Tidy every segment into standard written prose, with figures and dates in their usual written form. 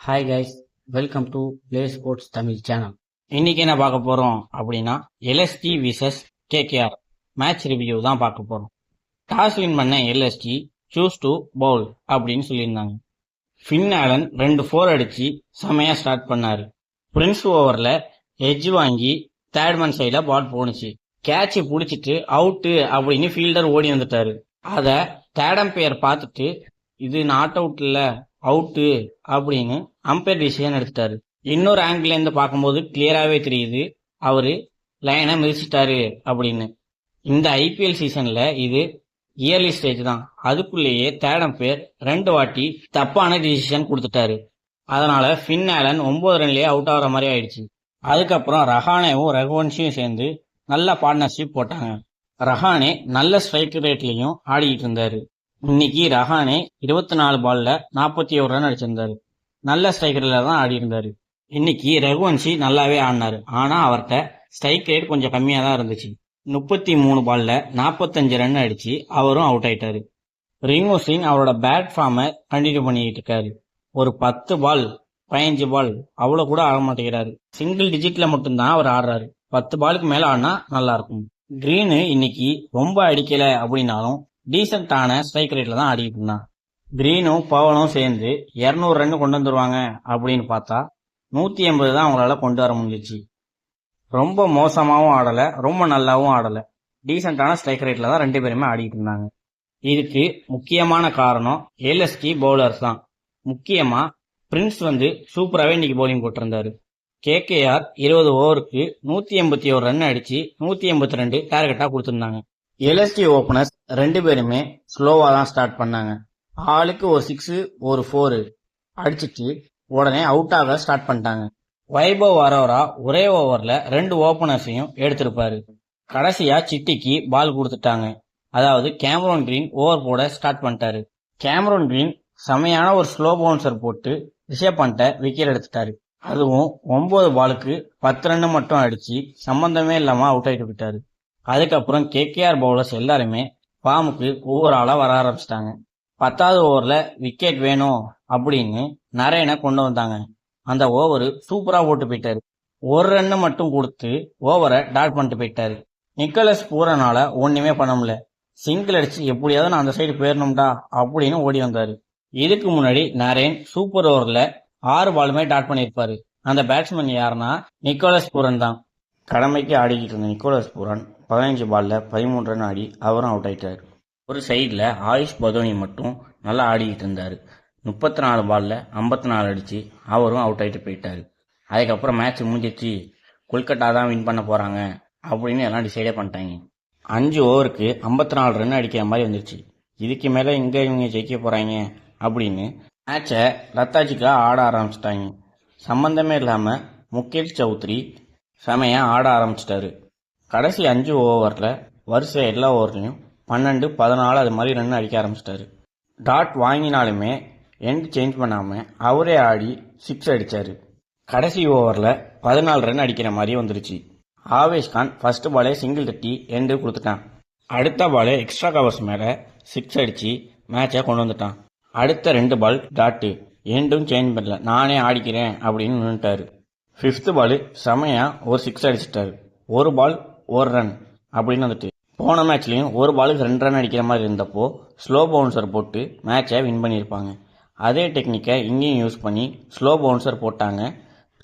Hi guys, welcome to play sports Tamil channel. இன்னைக்கு என்ன பார்க்க போறோம் அப்படின்னா LSG versus KKR match review தான் பார்க்க போறோம். டாஸ் வின் பண்ண எல்எஸ்டி சூஸ் டு பவுல் அப்படின்னு சொல்லியிருந்தாங்க. ஃபின் ஆலன் 2 4 அடிச்சு செமையா ஸ்டார்ட் பண்ணாரு. பிரின்ஸ் ஓவர்ல எட்ஜ் வாங்கி தேர்ட்மேன் சைடில் பால் போணுச்சு. கேட்ச் பிடிச்சிட்டு அவுட்டு அப்படின்னு ஃபீல்டர் ஓடி வந்துட்டாரு. அதை தேர்ட் அம்பையர் பார்த்துட்டு இது நாட் அவுட் இல்ல அவுட்டு அப்படின்னு அம்பையர் டிசிஷன் எடுத்துட்டாரு. இன்னொரு ஆங்கிள் இருந்து பார்க்கும்போது கிளியராகவே தெரியுது அவரு லைனை மிதிச்சிட்டாரு அப்படின்னு. இந்த ஐபிஎல் சீசன்ல இது இயர்லி ஸ்டேஜ் தான். அதுக்குள்ளேயே தேர்ட் அம்பையர் 2 வாட்டி தப்பான டிசிஷன் கொடுத்துட்டாரு. அதனால ஃபின் ஆலன் 9 ரன்லயே அவுட் ஆகிற மாதிரி ஆயிடுச்சு. அதுக்கப்புறம் ரஹானேவும் ரகுவன்ஷியும் சேர்ந்து நல்ல பார்ட்னர்ஷிப் போட்டாங்க. ரஹானே நல்ல ஸ்ட்ரைக் ரேட்லயும் ஆடிக்கிட்டு இருந்தாரு. இன்னைக்கு ரஹானே 24 பால்ல 41 ரன் அடிச்சிருந்தாரு. நல்ல ஸ்ட்ரைக்கர்ல தான் ஆடி இருந்தாரு. இன்னைக்கு ரகுவன்ஷி நல்லாவே ஆடினாரு. ஆனா அவர்கிட்ட ஸ்ட்ரைக் ரேட் கொஞ்சம் கம்மியா தான் இருந்துச்சு. 33 பால்ல 45 ரன் அடிச்சு அவரும் அவுட் ஆயிட்டாரு. ரிங்கு சிங் அவரோட பேட் ஃபார்மை கண்டினியூ பண்ணிட்டு இருக்காரு. ஒரு 10 பால் 15 பால் அவ்வளவு கூட ஆட மாட்டேங்கிறாரு. சிங்கிள் டிஜிட்ல மட்டும்தான் அவர் ஆடுறாரு. 10 பாலுக்கு மேல ஆடினா நல்லா இருக்கும். கிரீனு இன்னைக்கு ரொம்ப அடிக்கல அப்படின்னாலும் டீசென்டான ஸ்ட்ரைக் ரேட்ல தான் ஆடிட்டு இருந்தான். கிரீனும் பவலும் சேர்ந்து 200 ரன் கொண்டு வந்துருவாங்க அப்படின்னு பார்த்தா 180 தான் அவங்களால கொண்டு வர முடிஞ்சிச்சு. ரொம்ப மோசமாகவும் ஆடல, ரொம்ப நல்லாவும் ஆடல. டீசென்டான ஸ்ட்ரைக் ரேட்ல தான் 2 பேருமே ஆடிட்டு இருந்தாங்க. இதுக்கு முக்கியமான காரணம் எல்எஸ்டி பவுலர்ஸ் தான். முக்கியமா பிரின்ஸ் சூப்பராகவே இன்னைக்கு பவுலிங் போட்டிருந்தாரு. கேகேஆர் 20 ஓவருக்கு 181 ரன் அடிச்சு 182 டார்கெட்டா கொடுத்திருந்தாங்க. எல்எஸ்டி ஓபனர்ஸ் 2 பேருமே ஸ்லோவா தான் ஸ்டார்ட் பண்ணாங்க. ஆளுக்கு ஒரு 6 ஒரு 4 அடிச்சுட்டு உடனே அவுட் ஆக ஸ்டார்ட் பண்ணிட்டாங்க. வைபவ் அரோரா ஒரே ஓவர்ல 2 ஓபனர்ஸையும் எடுத்திருப்பாரு. கடைசியா சிட்டிக்கு பால் கொடுத்துட்டாங்க. அதாவது கேமரோன் கிரீன் ஓவர் போட ஸ்டார்ட் பண்ணிட்டாரு. கேமரோன் கிரீன் செமையான ஒரு ஸ்லோ பவுன்சர் போட்டு ரிஷப் பண்ட விக்கெட் எடுத்துட்டாரு. அதுவும் 9 பாலுக்கு 10 ரன் மட்டும் அடிச்சு சம்பந்தமே இல்லாம அவுட் ஆயிட்டு விட்டாரு. அதுக்கப்புறம் கேகேஆர் பவுலர்ஸ் எல்லாருமே ஃபார்முக்கு ஒவ்வொரு ஆளா வர ஆரம்பிச்சிட்டாங்க. 10வது ஓவர்ல விக்கெட் வேணும் அப்படின்னு நரேனை கொண்டு வந்தாங்க. அந்த ஓவரு சூப்பரா போட்டு போயிட்டாரு. 1 ரன் மட்டும் கொடுத்து ஓவரை டாட் பண்ணிட்டு போயிட்டாரு. நிக்கோலஸ் பூரனால ஒண்ணுமே பண்ண முடியல. சிங்கிள் அடிச்சு எப்படியாவது நான் அந்த சைடு போயிடணும்டா அப்படின்னு ஓடி வந்தாரு. இதுக்கு முன்னாடி நரேன் சூப்பர் ஓவர்ல 6 பாலுமே டாட் பண்ணியிருப்பாரு. அந்த பேட்ஸ்மேன் யாருன்னா நிக்கோலஸ் பூரன் தான். கடமைக்கு ஆடிக்கிட்டு இருந்த நிக்கோலஸ் பூரன் 15 பால்ல 13 ரன் ஆடி அவரும் அவுட் ஆயிட்டாரு. ஒரு சைடில் ஆயுஷ் பதோனி மட்டும் நல்லா ஆடிக்கிட்டு இருந்தாரு. 34 பால்ல 54 அடிச்சு அவரும் அவுட் ஆயிட்டு போயிட்டாரு. அதுக்கப்புறம் மேட்ச் முடிஞ்சிச்சு, கொல்கட்டா தான் வின் பண்ண போறாங்க அப்படின்னு எல்லாம் டிசைடே பண்ணிட்டாங்க. 5 ஓவருக்கு 54 ரன் அடிக்கிற மாதிரி வந்துருச்சு. இதுக்கு மேல இங்க இவங்க ஜெயிக்க போறாங்க அப்படின்னு மேட்சை லத்தாஜிக்கா ஆட ஆரம்பிச்சிட்டாங்க. சம்பந்தமே இல்லாம முகேஷ் சௌத்ரி செமையா ஆட ஆரம்பிச்சிட்டாரு. கடைசி 5 ஓவர்ல வரிசை எல்லா ஓவர்லையும் 12 14 அது மாதிரி ரன் அடிக்க ஆரம்பிச்சிட்டாரு. டாட் வாங்கினாலுமே எண்ட் சேஞ்ச் பண்ணாம அவரே ஆடி 6 அடிச்சாரு. கடைசி ஓவர்ல 14 ரன் அடிக்கிற மாதிரி வந்துருச்சு. ஆவேஷ் கான் ஃபர்ஸ்ட் பாலே சிங்கிள் தட்டி எண்டு கொடுத்துட்டான். அடுத்த பாலே எக்ஸ்ட்ரா கவர்ஸ் மேல 6 அடிச்சு மேட்சை கொண்டு வந்துட்டான். அடுத்த 2 பால் டாட்டு எண்டும் சேஞ்ச் பண்ணல, நானே ஆடிக்கிறேன் அப்படின்னு நின்றுட்டாரு. 5th பால் செமையா ஒரு 6 அடிச்சிட்டாரு. 1 பால் 1 ரன் அப்படின்னு வந்துட்டு போன மேட்ச்லயும் 1 பாலுக்கு 2 ரன் அடிக்கிற மாதிரி இருந்தப்போ ஸ்லோ பவுன்சர் போட்டு மேட்சை வின் பண்ணியிருப்பாங்க. அதே டெக்னிக்கை இங்கேயும் யூஸ் பண்ணி ஸ்லோ பவுன்சர் போட்டாங்க.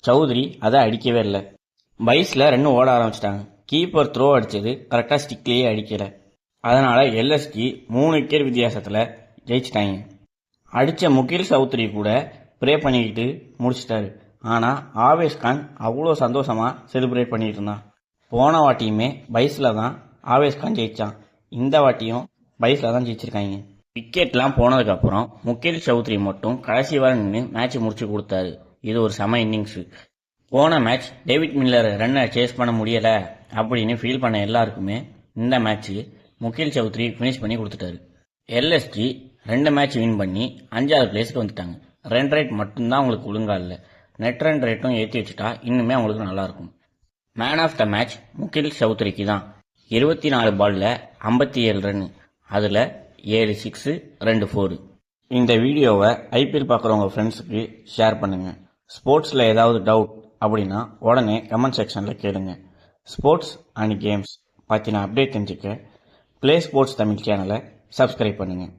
சௌத்ரி அதை அடிக்கவே இல்லை. பைஸ்ல 2 ஓட ஆரம்பிச்சிட்டாங்க. கீப்பர் த்ரோ அடிச்சது கரெக்டா ஸ்டிக்லேயே அடிக்கல. அதனால எல்எஸ்டி 3 விக்கெட் வித்தியாசத்துல ஜெயிச்சிட்டாங்க. அடிச்ச முகில் சௌத்ரி கூட ப்ரே பண்ணிக்கிட்டு முடிச்சிட்டாரு. ஆனா ஆவேஷ் கான் அவ்வளோ சந்தோஷமா செலிப்ரேட் பண்ணிட்டு இருந்தான். போன வாட்டியுமே பைஸ்ல தான் ஆவேஷ் கான் ஜெயிச்சான். இந்த வாட்டியும் பைஸ்ல தான் ஜெயிச்சிருக்காங்க. விக்கெட்லாம் போனதுக்கு அப்புறம் முகேஷ் சௌத்ரி மட்டும் கடைசி வரை நின்று மேட்ச் முடிச்சு கொடுத்தாரு. இது ஒரு செம இன்னிங்ஸ். போன மேட்ச் டேவிட் மில்லர் ரன்னை சேஸ் பண்ண முடியல அப்படின்னு ஃபீல் பண்ண எல்லாருக்குமே இந்த மேட்ச் முகேஷ் சௌத்ரி பினிஷ் பண்ணி கொடுத்துட்டாரு. எல்எஸ்டி 2 மேட்ச் வின் பண்ணி 5வது பிளேஸ்க்கு வந்துட்டாங்க. ரன் ரேட் மட்டும்தான் அவங்களுக்கு ஒழுங்கா இல்லை. நெட் ரன் ரேட்டும் ஏற்றி வச்சுட்டா இன்னுமே அவங்களுக்கு நல்லா இருக்கும். மேன் ஆஃப் த மேட்ச் முகில் சௌத்ரிக்கு தான். 24 பால்ல 57 ரன், அதுல 7 6 2 4. இந்த வீடியோவை ஐபிஎல் பார்க்குறவங்க ஃப்ரெண்ட்ஸுக்கு ஷேர் பண்ணுங்கள். ஸ்போர்ட்ஸில் ஏதாவது டவுட் அப்படின்னா உடனே கமெண்ட் செக்ஷனில் கேளுங்க. ஸ்போர்ட்ஸ் அண்ட் கேம்ஸ் பற்றின அப்டேட் தெரிஞ்சுக்க ப்ளே ஸ்போர்ட்ஸ் தமிழ் சேனலை சப்ஸ்கிரைப் பண்ணுங்கள்.